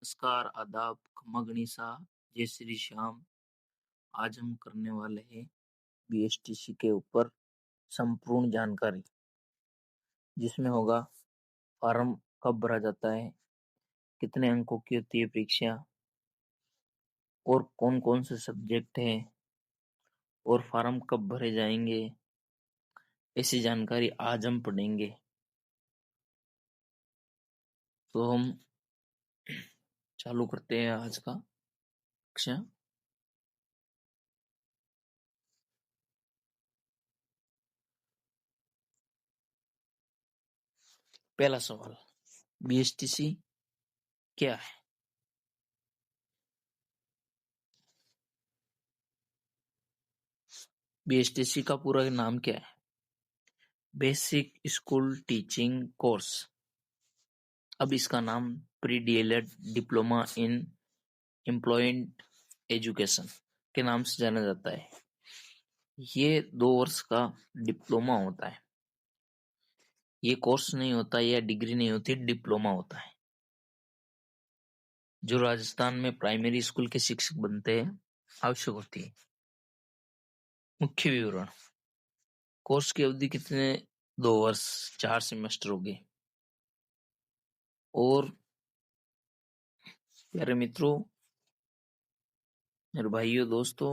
नमस्कार, आदाब, खमा गनीसा, जय श्री श्याम। आज हम करने वाले हैं बीएसटीसी के ऊपर संपूर्ण जानकारी, जिसमें होगा फॉर्म कब भरा जाता है, कितने अंकों की होती है परीक्षा और कौन कौन से सब्जेक्ट हैं और फॉर्म कब भरे जाएंगे। ऐसी जानकारी आज हम पढ़ेंगे। तो हम चालू करते हैं आज का कक्षा। पहला सवाल, बीएसटीसी क्या है? बीएसटीसी का पूरा नाम क्या है? Basic school teaching course. अब इसका नाम pre DElEd diploma in employment education के नाम से जाना जाता है। ये 2 वर्ष का डिप्लोमा होता है। ये कोर्स नहीं होता या डिग्री नहीं होती, डिप्लोमा होता है। जो राजस्थान में प्राइमरी स्कूल के शिक्षक बनते हैं, आवश्यक होती है। मुख्य विवरण, कोर्स की अवधि कितने 2 वर्ष 4 सेमेस्टर होंगे। और प्यारे मित्रों, मेरे भाइयों, दोस्तों,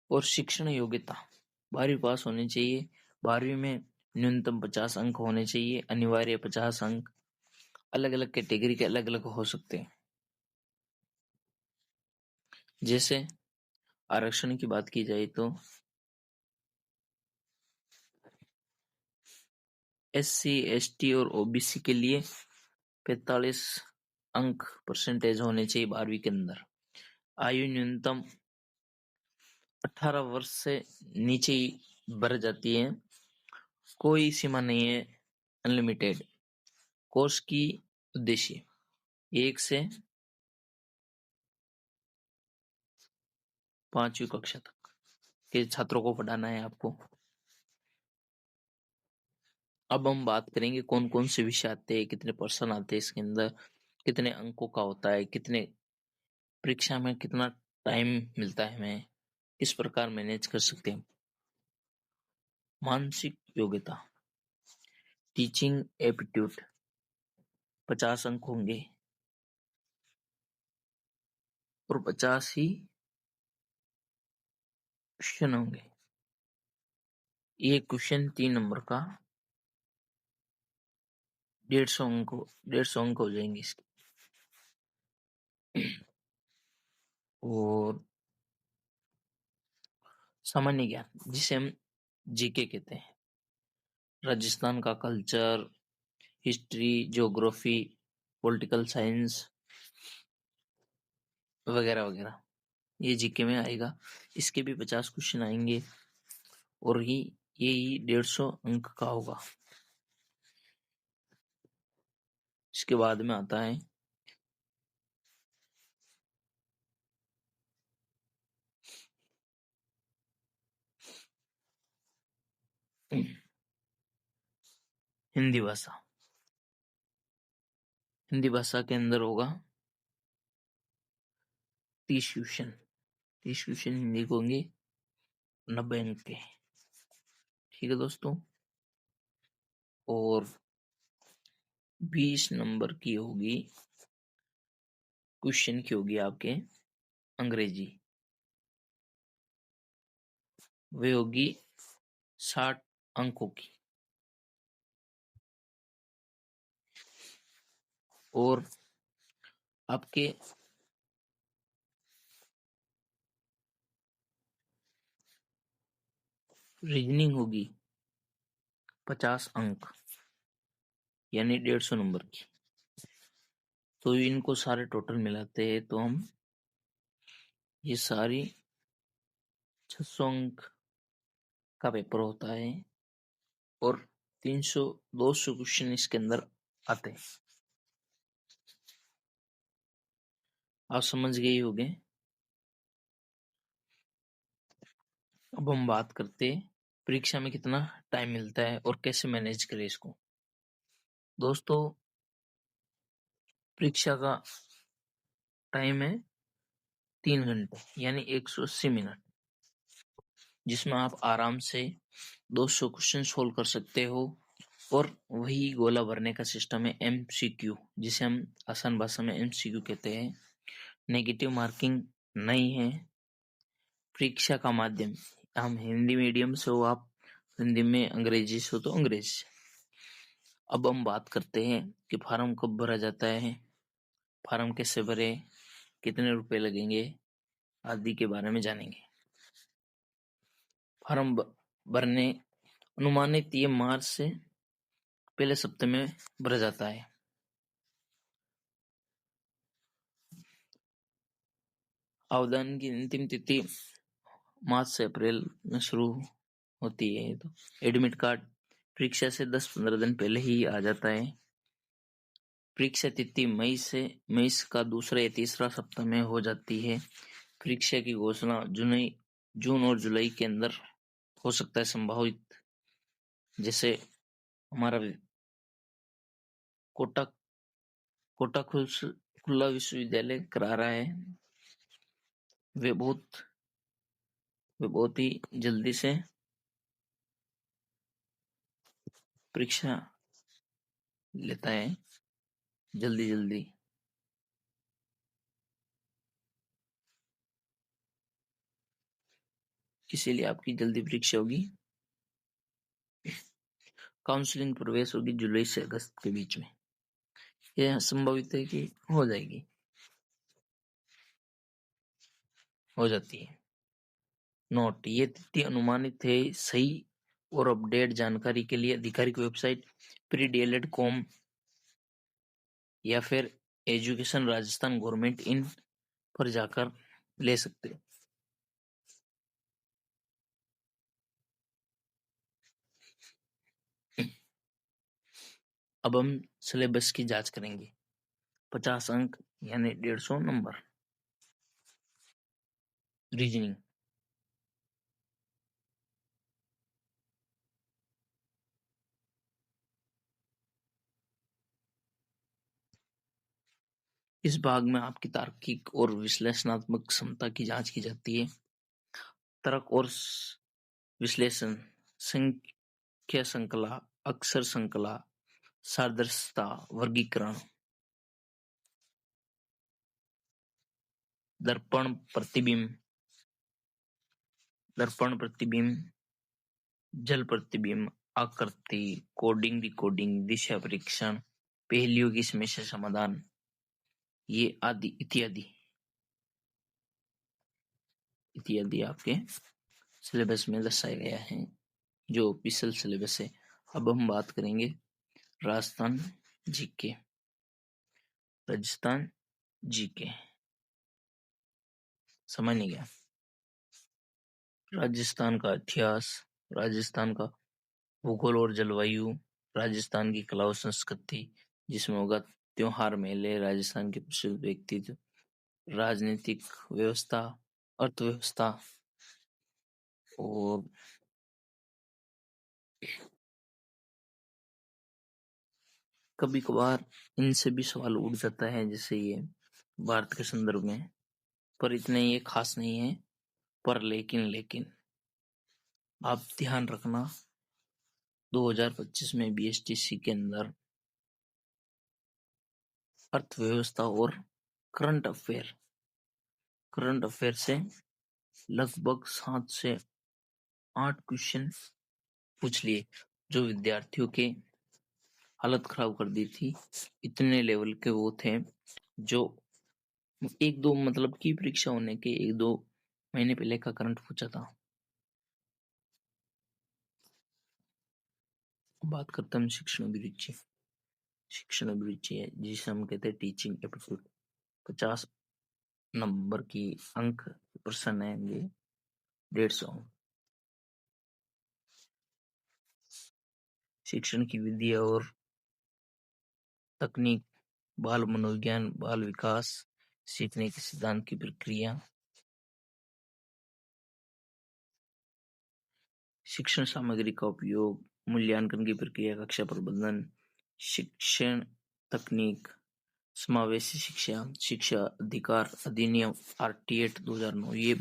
और शिक्षण योग्यता 12वीं पास होनी चाहिए। 12वीं में न्यूनतम 50 अंक होने चाहिए, अनिवार्य 50 अंक। अलग अलग कैटेगरी के अलग अलग हो सकते हैं। जैसे आरक्षण की बात की जाए तो एससी, एसटी और ओबीसी के लिए 45 अंक परसेंटेज होने चाहिए 12वीं के अंदर। आयु न्यूनतम 18 वर्ष से नीचे ही भर जाती है, कोई सीमा नहीं है, अनलिमिटेड। कोर्स की उद्देश्य 1 से 5वीं कक्षा तक के छात्रों को पढ़ाना है आपको। अब हम बात करेंगे कौन कौन से विषय आते हैं, कितने पर्सन आते हैं इसके अंदर, कितने अंकों का होता है, कितने परीक्षा में कितना टाइम मिलता है, हमें किस प्रकार मैनेज कर सकते हैं। मानसिक योग्यता, टीचिंग एप्टीट्यूड 50 अंक होंगे और 50 ही क्वेश्चन होंगे। ये क्वेश्चन 3 नंबर का 150 अंक हो जाएंगे इसके। और सामान्य ज्ञान, जिसे हम जीके कहते हैं, राजस्थान का culture, history, geography, political science वगैरह वगैरह, ये जीके में आएगा। इसके भी 50 क्वेश्चन आएंगे और ये 150 अंक का होगा। इसके बाद में आता है हिंदी भाषा। हिंदी भाषा के अंदर होगा 30 क्वेश्चन। 30 क्वेश्चन हिंदी को होंगे 90 अंक के। ठीक है दोस्तों। और 20 नंबर की होगी क्वेश्चन की होगी आपके अंग्रेजी। वे होगी 60 अंकों की। और आपके रीजनिंग होगी 50 अंक, यानी 150 नंबर की। तो इनको सारे टोटल मिलाते हैं तो हम ये सारी 600 अंक का पेपर होता है और 200 क्वेश्चन इसके अंदर आते हैं। आप समझ गए होंगे। अब हम बात करते हैं परीक्षा में कितना टाइम मिलता है और कैसे मैनेज करें इसको। दोस्तों, परीक्षा का टाइम है 3 घंटे यानी 180 मिनट, जिसमें आप आराम से 200 क्वेश्चन सोल्व कर सकते हो। और वही गोला भरने का सिस्टम है MCQ, जिसे हम आसान भाषा में MCQ कहते हैं। नेगेटिव मार्किंग नहीं है। परीक्षा का माध्यम, हम हिंदी मीडियम से हो, आप हिंदी में, अंग्रेजी से हो तो अंग्रेजी से। अब हम बात करते हैं कि फार्म कब भरा जाता है, फार्म कैसे भरे, कितने रुपए लगेंगे आदि के बारे में जानेंगे। फार्म भरने अनुमानित ये मार्च से पहले सप्ताह में भरा जाता है। आवेदन की अंतिम तिथि मार्च से अप्रैल में शुरू होती है। तो एडमिट कार्ड परीक्षा से 10-15 दिन पहले ही आ जाता है। परीक्षा तिथि मई का दूसरा या तीसरा सप्ताह में हो जाती है। परीक्षा की घोषणा जून और जुलाई के अंदर हो सकता है संभावित। जैसे हमारा कोटा खुला विश्वविद्यालय करा रहा है, वे बहुत ही जल्दी से परीक्षा लेता है, जल्दी। इसीलिए आपकी जल्दी परीक्षा होगी। काउंसलिंग प्रवेश होगी जुलाई से अगस्त के बीच में। यह संभावित है कि हो जाती है। नोट, ये तिथि अनुमानित है। सही और अपडेट जानकारी के लिए आधिकारिक वेबसाइट pre-DLED.com या फिर एजुकेशन राजस्थान गवर्नमेंट इन पर जाकर ले सकते हो। अब हम सिलेबस की जांच करेंगे। 50 अंक यानी 150 नंबर। रीजनिंग, इस भाग में आपकी तार्किक और विश्लेषणात्मक क्षमता की जांच की जाती है। तर्क और विश्लेषण, संख्या श्रृंखला, अक्षर श्रृंखला, सादृश्यता, वर्गीकरण, दर्पण प्रतिबिंब, जल प्रतिबिंब, आकृति, कोडिंग डिकोडिंग, दिशा परीक्षण, पहेलियों की समस्या समाधान, ये आदि इत्यादि आपके सिलेबस में दर्शाया गया है, जो ऑफिशियल सिलेबस है। अब हम बात करेंगे राजस्थान जीके। समझ नहीं गया। राजस्थान का इतिहास, राजस्थान का भूगोल और जलवायु, राजस्थान की कला और संस्कृति, जिसमें होगा त्योहार, मेले, राजस्थान के प्रसिद्ध व्यक्तित्व, राजनीतिक व्यवस्था, अर्थव्यवस्था, और कभी कभार इनसे भी सवाल उठ जाता है, जैसे ये भारत के संदर्भ में, पर इतने ये खास नहीं है। पर लेकिन आप ध्यान रखना, 2025 में BSTC के अंदर अर्थव्यवस्था और करंट अफेयर से लगभग 7 से 8 क्वेश्चन पूछ लिए, जो विद्यार्थियों के हालत खराब कर दी थी। इतने लेवल के वो थे, जो 1-2 मतलब की परीक्षा होने के 1-2 महीने पहले का करंट पूछा था। बात करते हैं शिक्षण अभिरुचि है, जिसे हम कहते हैं टीचिंग एप्टीट्यूड। 50 नंबर की अंक प्रश्न है ये, 150। शिक्षण की विधि और तकनीक, बाल मनोविज्ञान, बाल विकास, सीखने के सिद्धांत की प्रक्रिया, शिक्षण सामग्री का उपयोग, मूल्यांकन की प्रक्रिया, कक्षा प्रबंधन, शिक्षण तकनीक, समावेशी शिक्षा, शिक्षा अधिकार अधिनियम RT 8 2009 ये